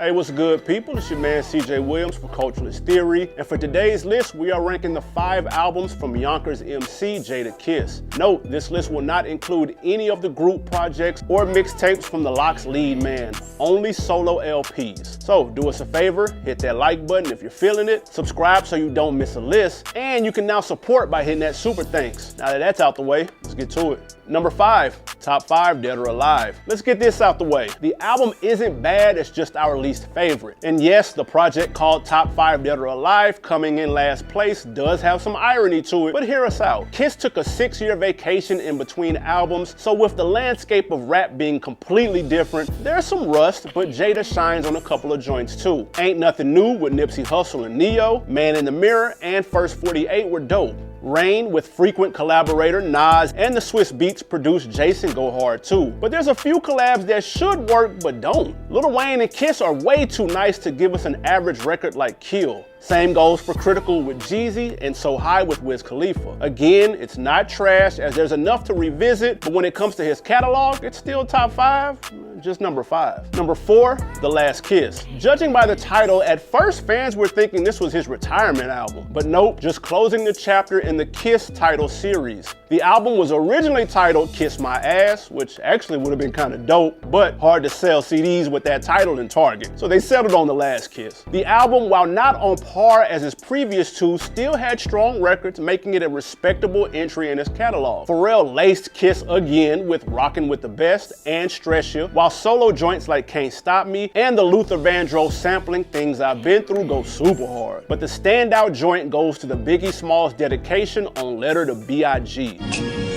Hey, what's good, people? It's your man CJ Williams for Culturalist Theory, and for today's list, we are ranking the 5 albums from Yonkers MC Jadakiss. Note, this list will not include any of the group projects or mixtapes from the Lock's lead man, only solo LPs. So do us a favor, hit that like button if you're feeling it, subscribe so you don't miss a list, and you can now support by hitting that super thanks. Now that that's out the way, let's get to it. Number 5, top 5 Dead or Alive. Let's get this out the way. The album isn't bad, it's just our least favorite. And yes, the project called Top 5 Dead or Alive, coming in last place, does have some irony to it, but hear us out. Kiss took a 6-year vacation in between albums, so with the landscape of rap being completely different, there's some rust, but Jada shines on a couple of joints too. Ain't Nothing New with Nipsey Hussle and Neo, Man in the Mirror, and First 48 were dope. Rain with frequent collaborator Nas and the Swiss Beats produced Jason go hard too. But there's a few collabs that should work but don't. Lil Wayne and Kiss are way too nice to give us an average record like Kill. Same goes for Critical with Jeezy and So High with Wiz Khalifa. Again, it's not trash as there's enough to revisit, but when it comes to his catalog, it's still top 5, just number 5. Number 4, The Last Kiss. Judging by the title, at first fans were thinking this was his retirement album, but nope, just closing the chapter in the Kiss title series. The album was originally titled Kiss My Ass, which actually would have been kind of dope, but hard to sell CDs with that title in Target, so they settled on The Last Kiss. The album, while not on par as his previous two, still had strong records, making it a respectable entry in his catalog. Pharrell laced Kiss again with Rockin' with the Best and Stress Ya, while solo joints like Can't Stop Me and the Luther Vandross sampling Things I've Been Through go super hard. But the standout joint goes to the Biggie Smalls dedication on Letter to B.I.G.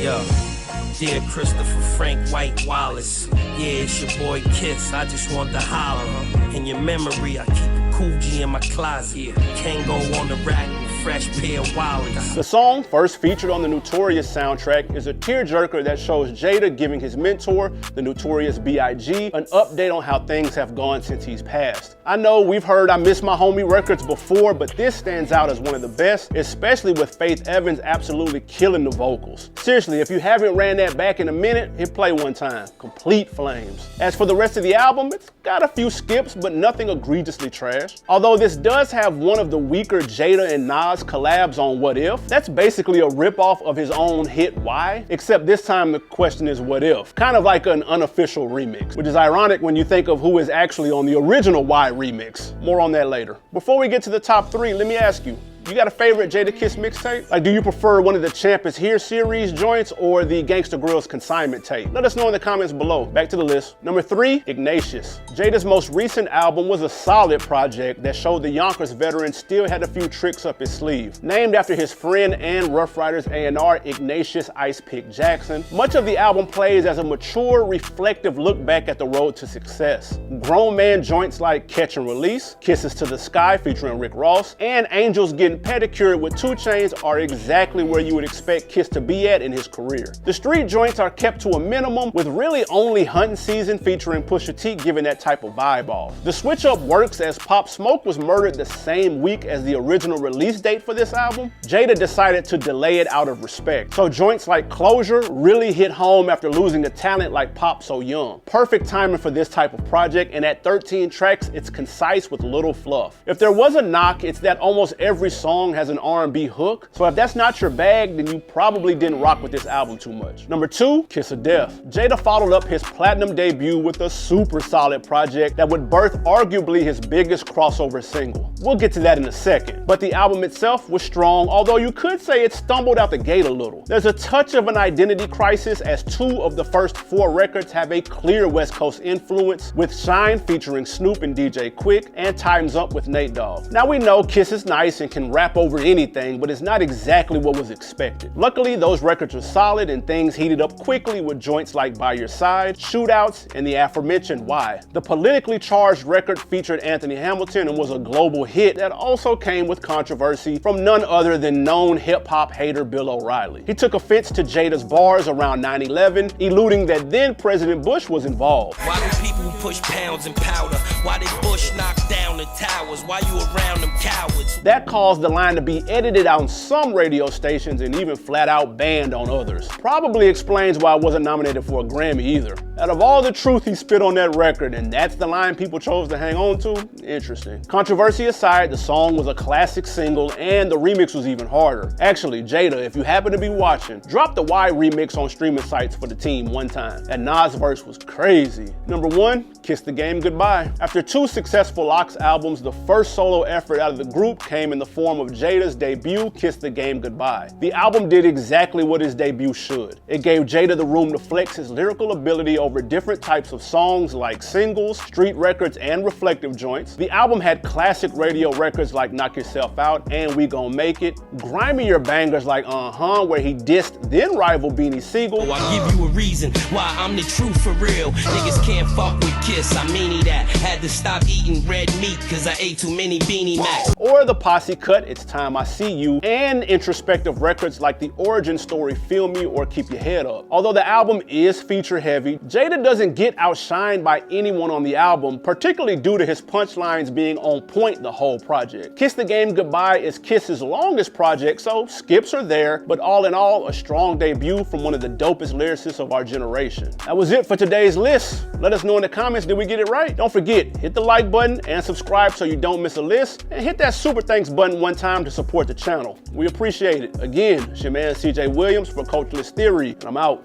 Yo, dear Christopher Frank White Wallace, yeah, it's your boy Kiss, I just want to holler. In your memory, I keep a Cool G in my closet. Can't go on the rack with fresh pair of wallets. The song, first featured on the Notorious soundtrack, is a tearjerker that shows Jada giving his mentor, the Notorious B.I.G., an update on how things have gone since he's passed. I know we've heard I Miss My Homie records before, but this stands out as one of the best, especially with Faith Evans absolutely killing the vocals. Seriously, if you haven't ran that back in a minute, hit play one time. Complete flames. As for the rest of the album, it's got a few skips, but nothing egregiously trash. Although this does have one of the weaker Jada and Nas collabs on What If. That's basically a ripoff of his own hit Why, except this time the question is what if. Kind of like an unofficial remix, which is ironic when you think of who is actually on the original Why remix. More on that later. Before we get to the top 3, let me ask you, you got a favorite Jadakiss mixtape? Like, do you prefer one of the Champ is Here series joints or the Gangsta Grillz consignment tape? Let us know in the comments below. Back to the list. Number 3, Ignatius. Jada's most recent album was a solid project that showed the Yonkers veteran still had a few tricks up his sleeve. Named after his friend and Rough Riders A&R, Ignatius Ice Pick Jackson, much of the album plays as a mature, reflective look back at the road to success. Grown man joints like Catch and Release, Kisses to the Sky featuring Rick Ross, and Angels Getting Pedicured with 2 Chainz are exactly where you would expect Kiss to be at in his career. The street joints are kept to a minimum, with really only Hunting Season featuring Pusha T giving that type of vibe off. The switch up works as Pop Smoke was murdered the same week as the original release date for this album. Jada decided to delay it out of respect. So joints like Closure really hit home after losing the talent like Pop So Young. Perfect timing for this type of project, and at 13 tracks, it's concise with little fluff. If there was a knock, it's that almost every song has an R&B hook, so if that's not your bag, then you probably didn't rock with this album too much. Number 2, Kiss of Death. Jada followed up his platinum debut with a super solid project that would birth arguably his biggest crossover single. We'll get to that in a second, but the album itself was strong, although you could say it stumbled out the gate a little. There's a touch of an identity crisis as 2 of the first 4 records have a clear West Coast influence, with Shine featuring Snoop and DJ Quick, and Time's Up with Nate Dogg. Now we know Kiss is nice and can rap over anything, but it's not exactly what was expected. Luckily, those records were solid and things heated up quickly with joints like By Your Side, Shootouts, and the aforementioned Why. The politically charged record featured Anthony Hamilton and was a global hit that also came with controversy from none other than known hip-hop hater Bill O'Reilly. He took offense to Jada's bars around 9/11, eluding that then President Bush was involved. Why do people push pounds and powder? Why did Bush knock down the towers? Why you around them cowards? That caused the line to be edited on some radio stations and even flat out banned on others. Probably explains why it wasn't nominated for a Grammy either. Out of all the truth he spit on that record, and that's the line people chose to hang on to, interesting. Controversy aside, the song was a classic single and the remix was even harder. Actually, Jada, if you happen to be watching, drop the Y remix on streaming sites for the team one time. That Nas verse was crazy. Number 1, Kiss the Game Goodbye. After 2 successful Lox albums, the first solo effort out of the group came in the form of Jada's debut, Kiss the Game Goodbye. The album did exactly what his debut should. It gave Jada the room to flex his lyrical ability over different types of songs like singles, street records, and reflective joints. The album had classic radio records like Knock Yourself Out and We Gon' Make It, grimier bangers like where he dissed then rival Beanie Siegel. Oh, I'll give you a reason why I'm the truth for real. Niggas can't fuck with Kiss, I mean that. Had to stop eating red meat cause I ate too many Beanie Macs. Or the posse cut It's Time I See You, and introspective records like the origin story Feel Me or Keep Your Head Up. Although the album is feature heavy, Jada doesn't get outshined by anyone on the album, particularly due to his punchlines being on point the whole project. Kiss the Game Goodbye is Kiss's longest project, so skips are there, but all in all, a strong debut from one of the dopest lyricists of our generation. That was it for today's list. Let us know in the comments, did we get it right? Don't forget, hit the like button and subscribe so you don't miss a list, and hit that super thanks button one time to support the channel. We appreciate it. Again, it's your man CJ Williams for Culturalist Theory, and I'm out.